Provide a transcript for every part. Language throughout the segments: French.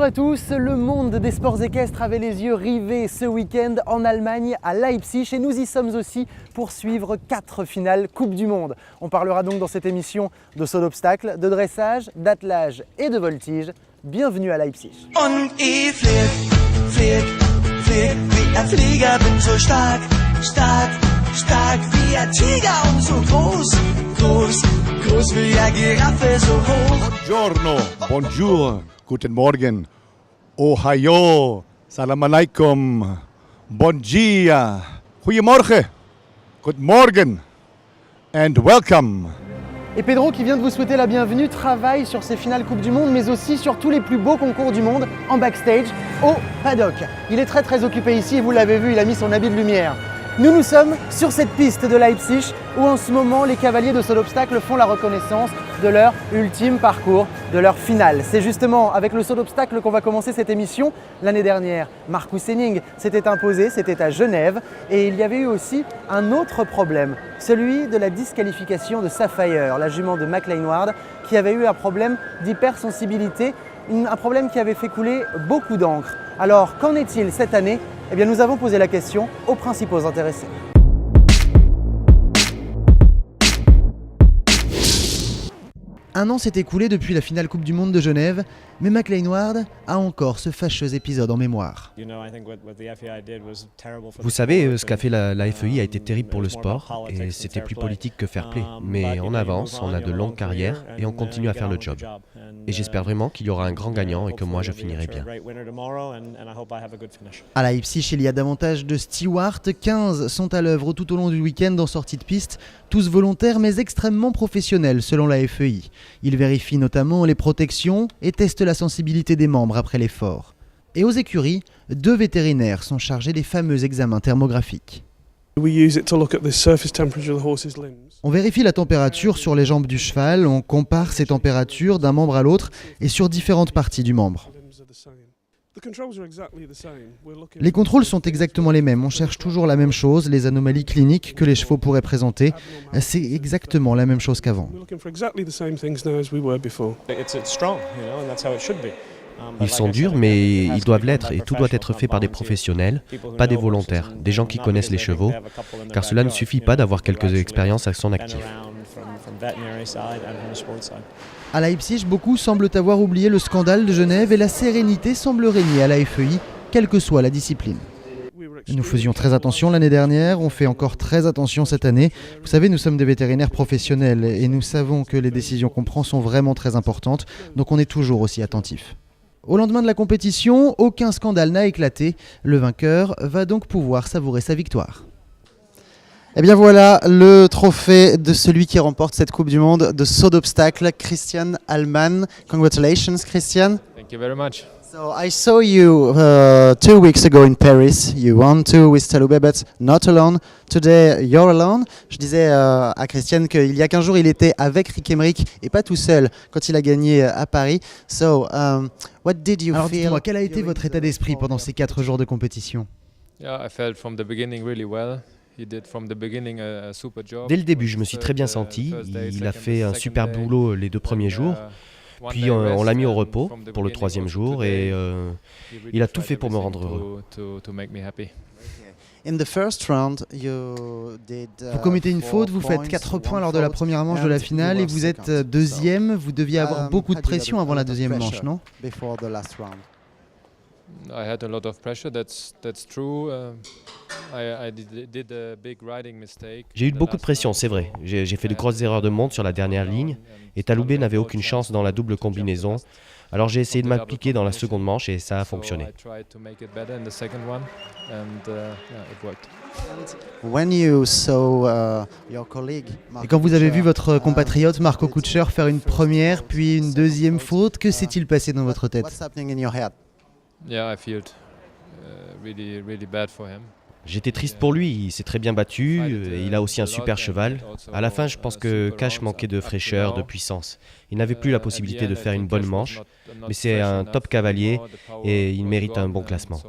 Bonjour à tous, le monde des sports équestres avait les yeux rivés ce week-end en Allemagne, à Leipzig, et nous y sommes aussi pour suivre 4 finales Coupe du Monde. On parlera donc dans cette émission de saut d'obstacle, de dressage, d'attelage et de voltige. Bienvenue à Leipzig. Und ich flieg wie ein Flieger, bin so stark wie ein Tiger und so groß wie eine Giraffe, so hoch. Buongiorno, bonjour, guten Morgen, Ohio, salam alaikum, bon dia, goedemorgen, good morgen, and welcome. Et Pedro, qui vient de vous souhaiter la bienvenue, travaille sur ces finales Coupe du Monde, mais aussi sur tous les plus beaux concours du monde en backstage, au paddock. Il est très occupé ici et vous l'avez vu, il a mis son habit de lumière. Nous sommes sur cette piste de Leipzig où en ce moment les cavaliers de saut d'obstacle font la reconnaissance de leur ultime parcours, de leur finale. C'est justement avec le saut d'obstacle qu'on va commencer cette émission. L'année dernière, Marcus Henning s'était imposé, c'était à Genève, et il y avait eu aussi un autre problème, celui de la disqualification de Sapphire, la jument de McLean Ward, qui avait eu un problème d'hypersensibilité, un problème qui avait fait couler beaucoup d'encre. Alors qu'en est-il cette année ? Eh bien, nous avons posé la question aux principaux intéressés. Un an s'est écoulé depuis la finale Coupe du Monde de Genève, mais McLean Ward a encore ce fâcheux épisode en mémoire. Vous savez, ce qu'a fait la FEI a été terrible pour le sport, et c'était plus politique que fair play. Mais on avance, on a de longues carrières, et on continue à faire le job. Et j'espère vraiment qu'il y aura un grand gagnant et que moi je finirai bien. À Leipzig, il y a davantage de stewards, 15 sont à l'œuvre tout au long du week-end en sortie de piste, tous volontaires mais extrêmement professionnels selon la FEI. Ils vérifient notamment les protections et testent la sensibilité des membres après l'effort. Et aux écuries, 2 vétérinaires sont chargés des fameux examens thermographiques. On vérifie la température sur les jambes du cheval, on compare ces températures d'un membre à l'autre et sur différentes parties du membre. Les contrôles sont exactement les mêmes, on cherche toujours la même chose, les anomalies cliniques que les chevaux pourraient présenter. C'est exactement la même chose qu'avant. Ils sont durs, mais ils doivent l'être, et tout doit être fait par des professionnels, pas des volontaires, des gens qui connaissent les chevaux, car cela ne suffit pas d'avoir quelques expériences à son actif. À Leipzig, beaucoup semblent avoir oublié le scandale de Genève et la sérénité semble régner à la FEI, quelle que soit la discipline. Nous faisions très attention l'année dernière, on fait encore très attention cette année. Vous savez, nous sommes des vétérinaires professionnels et nous savons que les décisions qu'on prend sont vraiment très importantes, donc on est toujours aussi attentifs. Au lendemain de la compétition, aucun scandale n'a éclaté. Le vainqueur va donc pouvoir savourer sa victoire. Et bien voilà le trophée de celui qui remporte cette Coupe du Monde de saut d'obstacle, Christian Allmann. Congratulations, Christian. Thank you very much. So I saw you 2 weeks ago in Paris. You won too with Talubé, but not alone. Today you're alone. Je disais à Christian qu'il y a 15 jours, il était avec Rick Emmerick et pas tout seul quand il a gagné à Paris. So, what did you Alors feel? dites-moi, quel a été votre état d'esprit pendant ces 4 jours de compétition? Yeah, I felt from the beginning really well. He did from the beginning a super job. Dès le début, je me suis très bien senti, il a fait un super boulot les 2 premiers jours. Puis on l'a mis au repos pour le 3e jour et il a tout fait pour me rendre heureux. Vous commettez une faute, vous faites 4 points lors de la première manche de la finale et vous êtes 2e. Vous deviez avoir beaucoup de pression avant la 2e manche, non? I had a lot of pressure, that's true. I did a big riding mistake. J'ai eu beaucoup de pression, c'est vrai. J'ai fait de grosses erreurs de monte sur la dernière ligne et Talubé n'avait aucune chance dans la double combinaison. Alors j'ai essayé de m'appliquer dans la seconde manche et ça a fonctionné. Et quand vous avez vu votre compatriote Marco Kutscher faire une première puis une 2e faute, que s'est-il passé dans votre tête? Yeah, I felt really bad for him. J'étais triste pour lui, il s'est très bien battu, et il a aussi un super cheval. À la fin, je pense que Cash manquait de fraîcheur, de puissance. Il n'avait plus la possibilité de faire une bonne manche, mais c'est un top cavalier et il mérite un bon classement.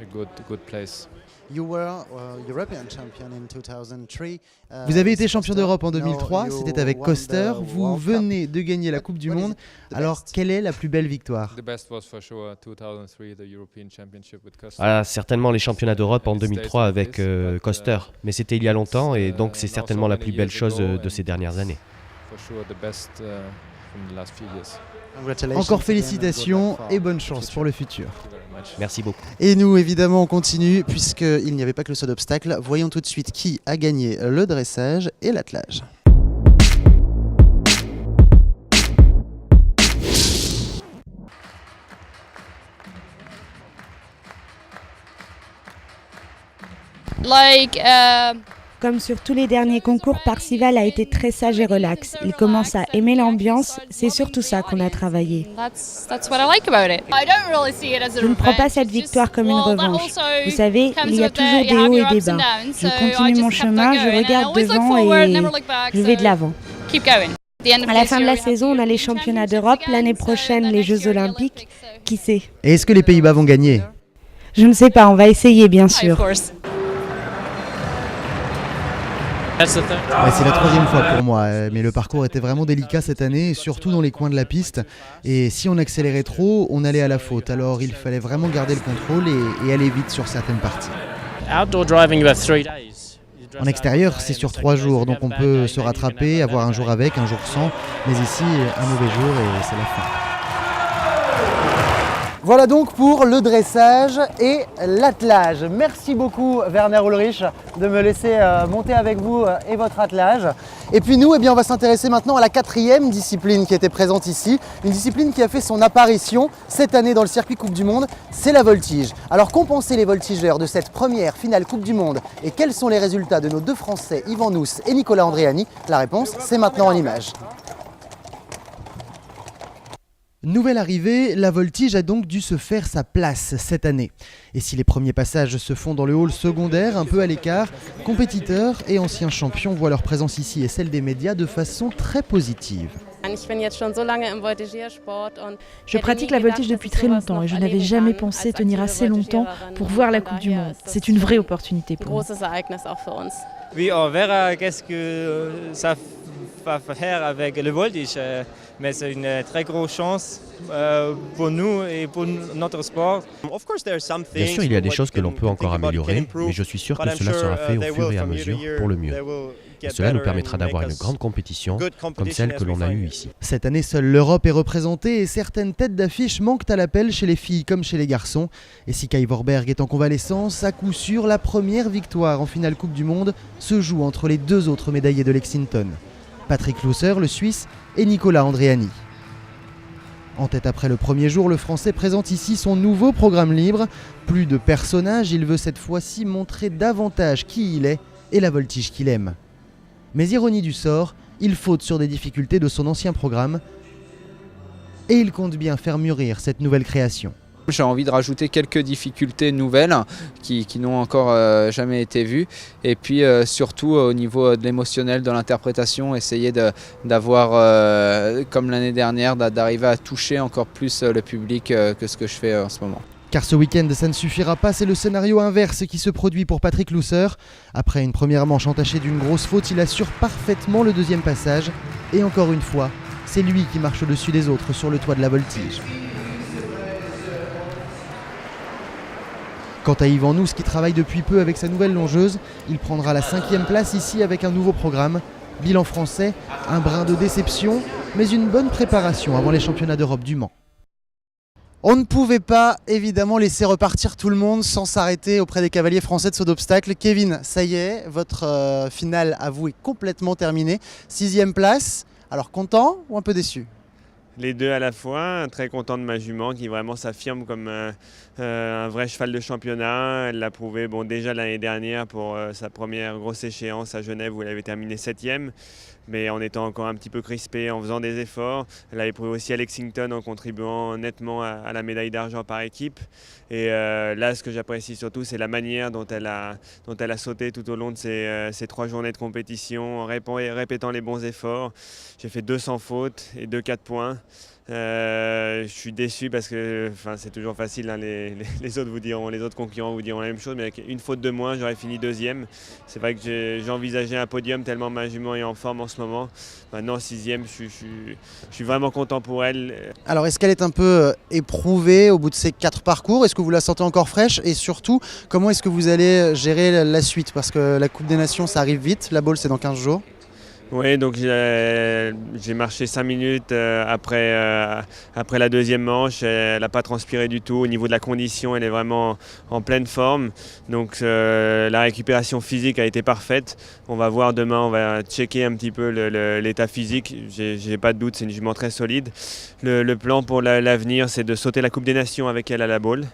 good place. You were European champion in 2003. Vous avez été champion d'Europe en 2003, c'était avec Koster. Vous venez de gagner la Coupe du Monde. Alors, quelle est la plus belle victoire? The best was for sure 2003, the European Championship with Koster. Ah, certainement les championnats d'Europe en 2003 avec Koster. Mais c'était il y a longtemps et donc c'est certainement la plus belle chose de ces dernières années. For sure the best from the last few years. Encore félicitations et bonne chance pour le futur. Thank you very much. Merci beaucoup. Et nous, évidemment, on continue, puisqu'il n'y avait pas que le saut d'obstacle. Voyons tout de suite qui a gagné le dressage et l'attelage. Comme sur tous les derniers concours, Parcival a été très sage et relax. Il commence à aimer l'ambiance, c'est surtout ça qu'on a travaillé. Je ne prends pas cette victoire comme une revanche. Vous savez, il y a toujours des hauts et des bas. Je continue mon chemin, je regarde devant et je vais de l'avant. À la fin de la saison, on a les championnats d'Europe, l'année prochaine les Jeux Olympiques. Qui sait? Et est-ce que les Pays-Bas vont gagner? Je ne sais pas, on va essayer bien sûr. Ouais, c'est la troisième fois pour moi, mais le parcours était vraiment délicat cette année, surtout dans les coins de la piste. Et si on accélérait trop, on allait à la faute. Alors il fallait vraiment garder le contrôle et aller vite sur certaines parties. En extérieur, c'est sur 3 jours, donc on peut se rattraper, avoir un jour avec, un jour sans. Mais ici, un mauvais jour et c'est la fin. Voilà donc pour le dressage et l'attelage. Merci beaucoup Werner Ulrich de me laisser monter avec vous et votre attelage. Et puis nous, on va s'intéresser maintenant à la 4e discipline qui était présente ici. Une discipline qui a fait son apparition cette année dans le circuit Coupe du Monde, c'est la voltige. Alors qu'ont pensé les voltigeurs de cette première finale Coupe du Monde et quels sont les résultats de nos deux Français, Yvan Nousse et Nicolas Andréani? La réponse, c'est maintenant en images. Nouvelle arrivée, la voltige a donc dû se faire sa place cette année. Et si les premiers passages se font dans le hall secondaire, un peu à l'écart, compétiteurs et anciens champions voient leur présence ici et celle des médias de façon très positive. Je pratique la voltige depuis très longtemps et je n'avais jamais pensé tenir assez longtemps pour voir la Coupe du Monde. C'est une vraie opportunité pour nous. Oui, on verra qu'est-ce que ça va faire avec le voltige, mais c'est une très grosse chance pour nous et pour notre sport. Bien sûr, il y a des choses que l'on peut encore améliorer, mais je suis sûr que cela sera fait au fur et à mesure pour le mieux. Et cela nous permettra d'avoir une grande compétition comme celle que l'on a eue ici. Cette année, seule l'Europe est représentée et certaines têtes d'affiche manquent à l'appel chez les filles comme chez les garçons. Et si Kai Vorberg est en convalescence, à coup sûr, la première victoire en finale Coupe du Monde se joue entre les deux autres médaillés de Lexington. Patrick Lousser, le Suisse, et Nicolas Andréani. En tête après le premier jour, le Français présente ici son nouveau programme libre. Plus de personnages, il veut cette fois-ci montrer davantage qui il est et la voltige qu'il aime. Mais ironie du sort, il faute sur des difficultés de son ancien programme et il compte bien faire mûrir cette nouvelle création. J'ai envie de rajouter quelques difficultés nouvelles qui n'ont encore jamais été vues et puis surtout au niveau de l'émotionnel, de l'interprétation, essayer d'avoir, comme l'année dernière, d'arriver à toucher encore plus le public que ce que je fais en ce moment. Car ce week-end, ça ne suffira pas, c'est le scénario inverse qui se produit pour Patrick Lousser. Après une première manche entachée d'une grosse faute, il assure parfaitement le deuxième passage. Et encore une fois, c'est lui qui marche au-dessus des autres sur le toit de la voltige. Quant à Yvan Nousse qui travaille depuis peu avec sa nouvelle longeuse, il prendra la 5e place ici avec un nouveau programme. Bilan français, un brin de déception, mais une bonne préparation avant les championnats d'Europe du Mans. On ne pouvait pas évidemment laisser repartir tout le monde sans s'arrêter auprès des cavaliers français de saut d'obstacle. Kevin, ça y est, votre finale à vous est complètement terminée. 6e place, alors content ou un peu déçu ? Les deux à la fois, très content de ma jument qui vraiment s'affirme comme un vrai cheval de championnat. Elle l'a prouvé déjà l'année dernière pour sa première grosse échéance à Genève où elle avait terminé 7e. Mais en étant encore un petit peu crispée, en faisant des efforts. Elle avait prouvé aussi à Lexington en contribuant nettement à la médaille d'argent par équipe. Et là, ce que j'apprécie surtout, c'est la manière dont elle a sauté tout au long de ces 3 journées de compétition, en répétant les bons efforts. J'ai fait 200 fautes et 2 4 points. Je suis déçu parce que c'est toujours facile, hein, les autres concurrents vous diront la même chose, mais avec une faute de moins, j'aurais fini deuxième. C'est vrai que j'envisageais un podium tellement ma jument est en forme en ce moment. Maintenant, sixième, je suis vraiment content pour elle. Alors, est-ce qu'elle est un peu éprouvée au bout de ces 4 parcours? Est-ce que vous la sentez encore fraîche? Et surtout, comment est-ce que vous allez gérer la suite? Parce que la Coupe des Nations, ça arrive vite. La Baule, c'est dans 15 jours. Oui, donc j'ai marché 5 minutes après la deuxième manche. Elle n'a pas transpiré du tout. Au niveau de la condition, elle est vraiment en pleine forme. Donc la récupération physique a été parfaite. On va voir demain, on va checker un petit peu l'état physique. J'ai pas de doute, c'est une jument très solide. Le plan pour l'avenir, c'est de sauter la Coupe des Nations avec elle à la Baule.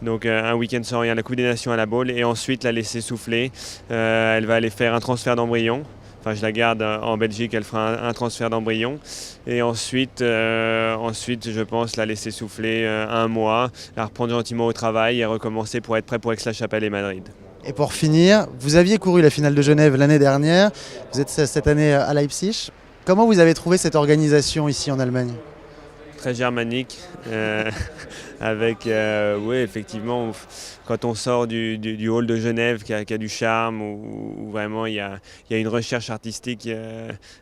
Donc un week-end sans rien, la Coupe des Nations à la Baule, et ensuite la laisser souffler. Elle va aller faire un transfert d'embryon. Enfin, je la garde en Belgique, elle fera un transfert d'embryon. Et ensuite, je pense la laisser souffler 1 mois, la reprendre gentiment au travail et recommencer pour être prêt pour Aix-la-Chapelle et Madrid. Et pour finir, vous aviez couru la finale de Genève l'année dernière. Vous êtes cette année à Leipzig. Comment vous avez trouvé cette organisation ici en Allemagne? Très germanique, avec, oui, effectivement, quand on sort du hall de Genève qui a du charme, où vraiment il y a une recherche artistique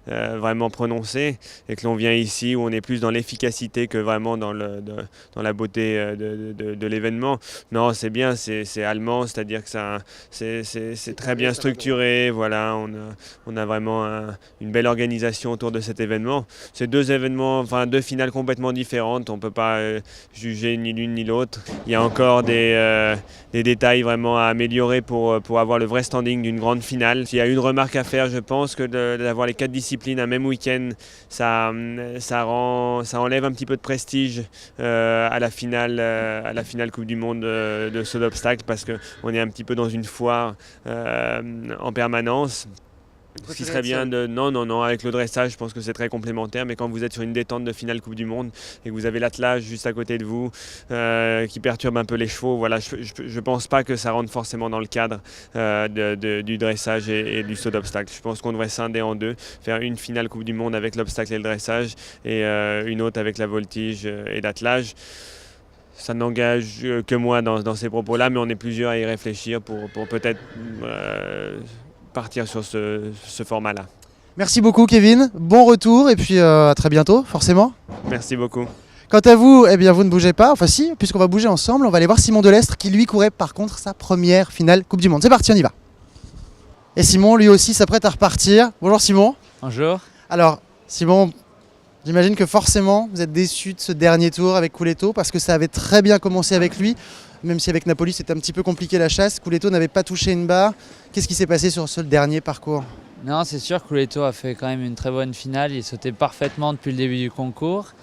vraiment prononcée, et que l'on vient ici où on est plus dans l'efficacité que vraiment dans la beauté de l'événement. Non, c'est bien, c'est allemand, c'est-à-dire que c'est très bien structuré, voilà, on a vraiment une belle organisation autour de cet événement. C'est 2 événements, 2 finales complètement différentes, on ne peut pas juger ni l'une ni l'autre. Il y a encore des détails vraiment à améliorer pour avoir le vrai standing d'une grande finale. S'il y a une remarque à faire, je pense que d'avoir les 4 disciplines un même week-end, ça enlève un petit peu de prestige à la finale Coupe du Monde de saut d'obstacle, parce qu'on est un petit peu dans une foire en permanence. Ce qui serait bien Non, avec le dressage, je pense que c'est très complémentaire, mais quand vous êtes sur une détente de finale Coupe du Monde et que vous avez l'attelage juste à côté de vous qui perturbe un peu les chevaux, voilà, je pense pas que ça rentre forcément dans le cadre du dressage et du saut d'obstacle. Je pense qu'on devrait scinder en 2, faire une finale Coupe du Monde avec l'obstacle et le dressage, et une autre avec la voltige et l'attelage. Ça n'engage que moi dans ces propos-là, mais on est plusieurs à y réfléchir pour peut-être partir sur ce format-là. Merci beaucoup Kevin, bon retour et puis à très bientôt forcément. Merci beaucoup. Quant à vous, vous ne bougez pas, enfin si, puisqu'on va bouger ensemble, on va aller voir Simon Delestre qui lui courait par contre sa première finale Coupe du Monde. C'est parti, on y va. Et Simon lui aussi s'apprête à repartir. Bonjour Simon. Bonjour. Alors Simon, j'imagine que forcément vous êtes déçu de ce dernier tour avec Couleto parce que ça avait très bien commencé avec lui. Même si avec Napoli c'était un petit peu compliqué la chasse, Couleto n'avait pas touché une barre. Qu'est-ce qui s'est passé sur ce dernier parcours? Non, c'est sûr, Couleto a fait quand même une très bonne finale, il sautait parfaitement depuis le début du concours.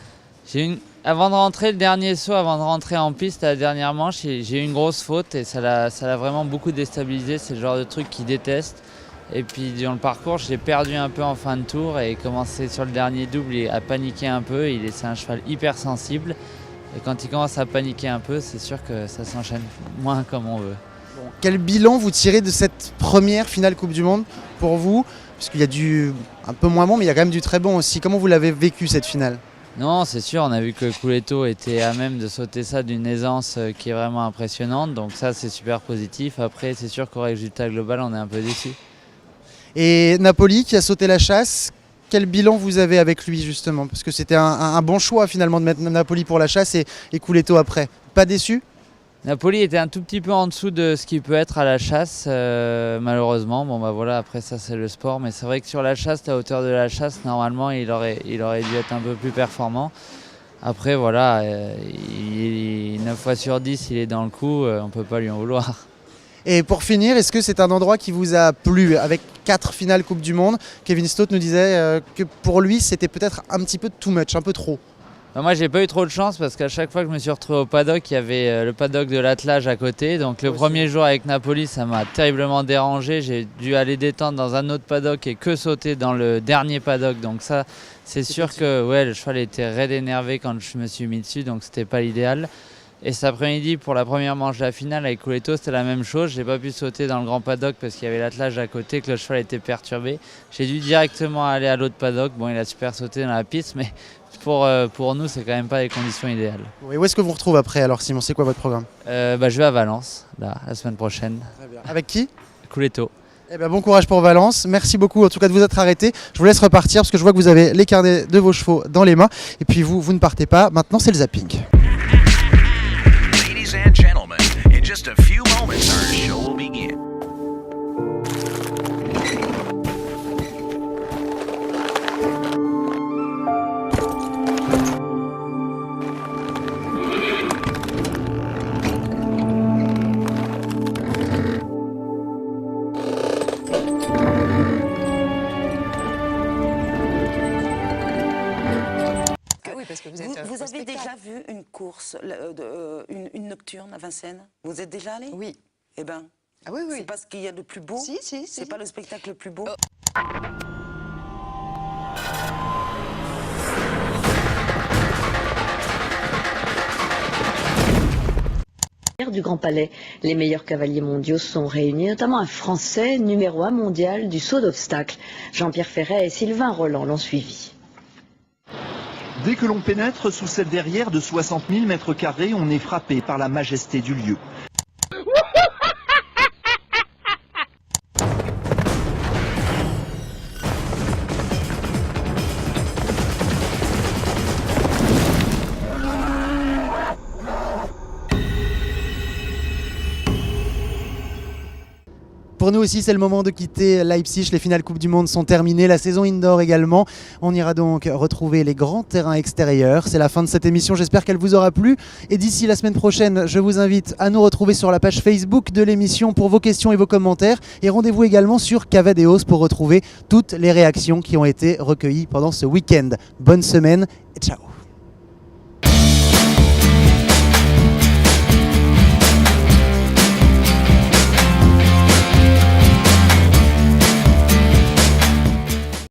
Avant de rentrer le dernier saut, avant de rentrer en piste à la dernière manche, j'ai eu une grosse faute et ça l'a vraiment beaucoup déstabilisé, c'est le genre de truc qu'il déteste. Et puis dans le parcours, je l'ai perdu un peu en fin de tour et commencé sur le dernier double à paniquer un peu. C'est un cheval hyper sensible. Et quand il commence à paniquer un peu, c'est sûr que ça s'enchaîne moins comme on veut. Bon, quel bilan vous tirez de cette première finale Coupe du Monde pour vous? Parce qu'il y a du un peu moins bon, mais il y a quand même du très bon aussi. Comment vous l'avez vécu cette finale? Non, c'est sûr, on a vu que Couleto était à même de sauter ça d'une aisance qui est vraiment impressionnante. Donc ça, c'est super positif. Après, c'est sûr qu'au résultat global, on est un peu déçus. Et Napoli qui a sauté la chasse, quel bilan vous avez avec lui justement? Parce que c'était un bon choix finalement de mettre Napoli pour la chasse et Couleto après. Pas déçu? Napoli était un tout petit peu en dessous de ce qui peut être à la chasse, malheureusement. Bon bah voilà, après ça c'est le sport, mais c'est vrai que sur la chasse, la hauteur de la chasse, normalement il aurait dû être un peu plus performant. Après voilà, 9 fois sur 10 il est dans le coup, on peut pas lui en vouloir. Et pour finir, est-ce que c'est un endroit qui vous a plu avec 4 finales Coupe du Monde? Kevin Stott nous disait que pour lui c'était peut-être un petit peu too much, un peu trop. Moi j'ai pas eu trop de chance parce qu'à chaque fois que je me suis retrouvé au paddock, il y avait le paddock de l'attelage à côté. Donc le premier jour avec Napoli, ça m'a terriblement dérangé. J'ai dû aller détendre dans un autre paddock et que sauter dans le dernier paddock. Donc ça, c'est sûr que ouais, le cheval était raide énervé quand je me suis mis dessus, donc c'était pas l'idéal. Et cet après-midi, pour la première manche de la finale avec Couleto, c'était la même chose. J'ai pas pu sauter dans le grand paddock parce qu'il y avait l'attelage à côté, que le cheval était perturbé. J'ai dû directement aller à l'autre paddock. Bon, il a super sauté dans la piste, mais pour nous, c'est quand même pas les conditions idéales. Et où est-ce que vous retrouvez après alors, Simon? C'est quoi votre programme? Je vais à Valence, là, la semaine prochaine. Très bien. Avec qui? Couletto. Eh bien, bon courage pour Valence. Merci beaucoup en tout cas de vous être arrêté. Je vous laisse repartir parce que je vois que vous avez les carnets de vos chevaux dans les mains. Et puis vous ne partez pas. Maintenant, c'est le zapping. Ladies and gentlemen, in just a few moments, our show will begin. Vous avez déjà vu une course, une nocturne à Vincennes? Vous êtes déjà allé? Oui. Eh bien, oui. C'est pas ce qu'il y a de plus beau? Si. C'est pas le spectacle le plus beau? Du Grand Palais, les meilleurs cavaliers mondiaux sont réunis, notamment un Français numéro 1 mondial du saut d'obstacles. Jean-Pierre Ferret et Sylvain Roland l'ont suivi. Dès que l'on pénètre sous cette verrière de 60 000 mètres carrés, on est frappé par la majesté du lieu. Pour nous aussi, c'est le moment de quitter Leipzig. Les finales Coupe du Monde sont terminées, la saison indoor également. On ira donc retrouver les grands terrains extérieurs. C'est la fin de cette émission, j'espère qu'elle vous aura plu. Et d'ici la semaine prochaine, je vous invite à nous retrouver sur la page Facebook de l'émission pour vos questions et vos commentaires. Et rendez-vous également sur Cavadeos pour retrouver toutes les réactions qui ont été recueillies pendant ce week-end. Bonne semaine et ciao!